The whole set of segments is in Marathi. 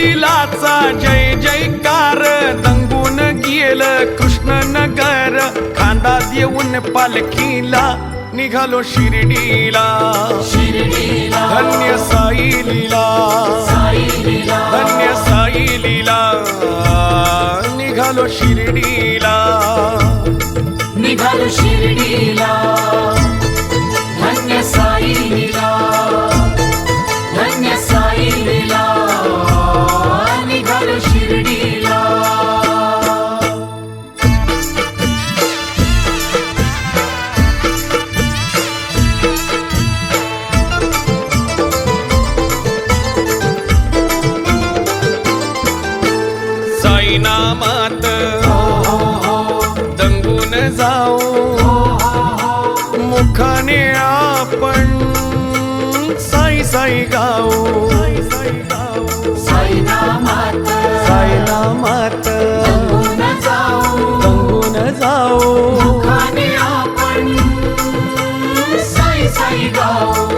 लीलाचा जय जयकार दंगून गेलं कृष्ण नगर खांदा देऊन पालखीला निघालो शिर्डीला धन्य साई लीला धन्य साई लीला निघालो शिर्डीला धन्य साई लीला धन्य साई लीला निघालो शिर्डीला साई नामात दंगून जाऊ मुखाने आपण साई साई गाऊ साई नामात साई नामात दंगून जाऊ दंगून जाऊ मुखाने आपण साई साई गाऊ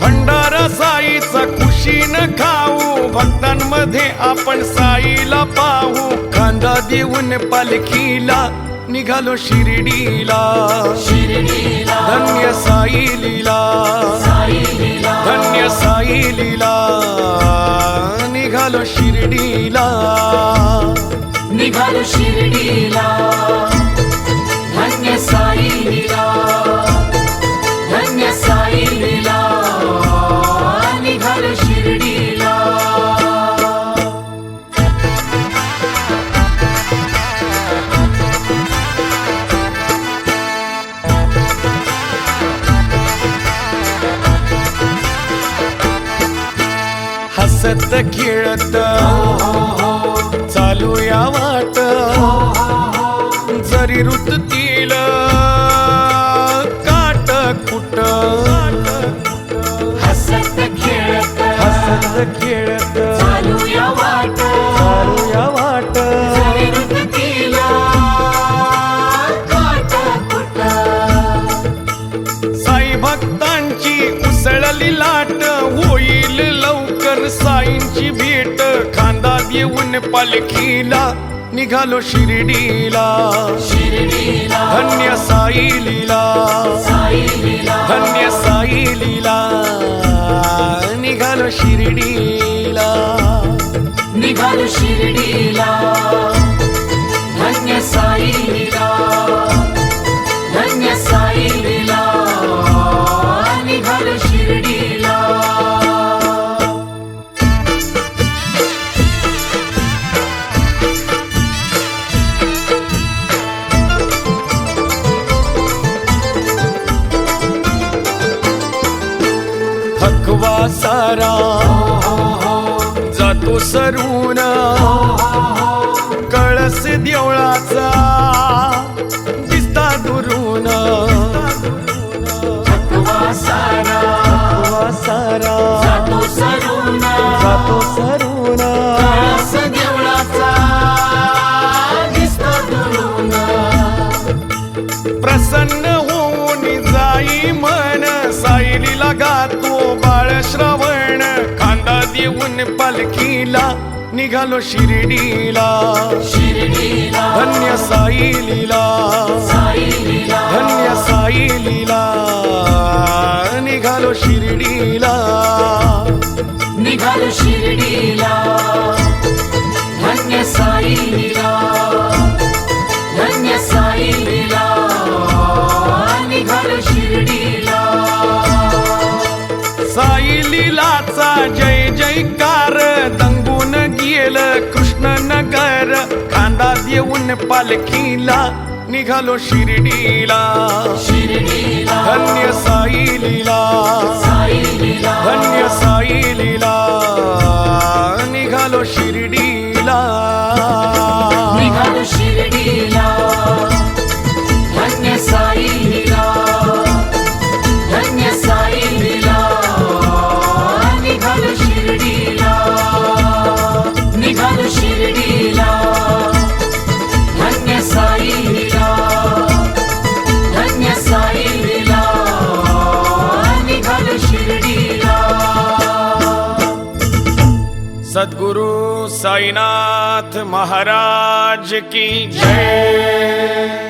भंडारा साईचा खुशीनं खाऊ भक्तांमध्ये आपण साईला पाहू खांदा देऊन पालखीला निघालो शिर्डीला धन्य साई लीला धन्य साई लीला निघालो शिर्डीला धन्य साई लीला धन्य साई लीला निघालो शिर्डीला हसत खेळत चालूया वाट जरी ऋततील काट कुट हसत खेळत चालूया वाट जरी ऋतुतीला काटकुट साई भक्तांची उसळली लाट होईल लवकर साईंची भेट खांदा देऊन पालखीला निघालो शिर्डीला धन्य साई लीला धन्य साई लीला निघालो शिर्डीला धन्य साई लीला धन्य साई लीला निघालो शिर्डीला थकवा सारा जातो सरून कळस देवळाचा दिसता दुरून थकवा सारा जातो सरून कळस देवळाचा दिसतो दुरून प्रसन्न होऊन जाई मन साईलीला गातो बाळ श्रवण खांदा देऊन पालखीला निघालो शिर्डीला धन्य साई लीला धन्य साई लीला निघालो शिर्डीला धन्य साई लीला धन्य साई लीला निघालो शिर्डीला साई लीलाचा जय जयकार दंगून गेलं कृष्ण नगर खांदा देऊन पालखीला निघालो शिर्डीला धन्य साई लीला धन्य साई लीला निघालो शिर्डीला धन्य साई लीला धन्य साई लीला निघालो शिर्डीला धन्य साई लीला धन्य साई लीला सद्गुरु साईनाथ महाराज की जय।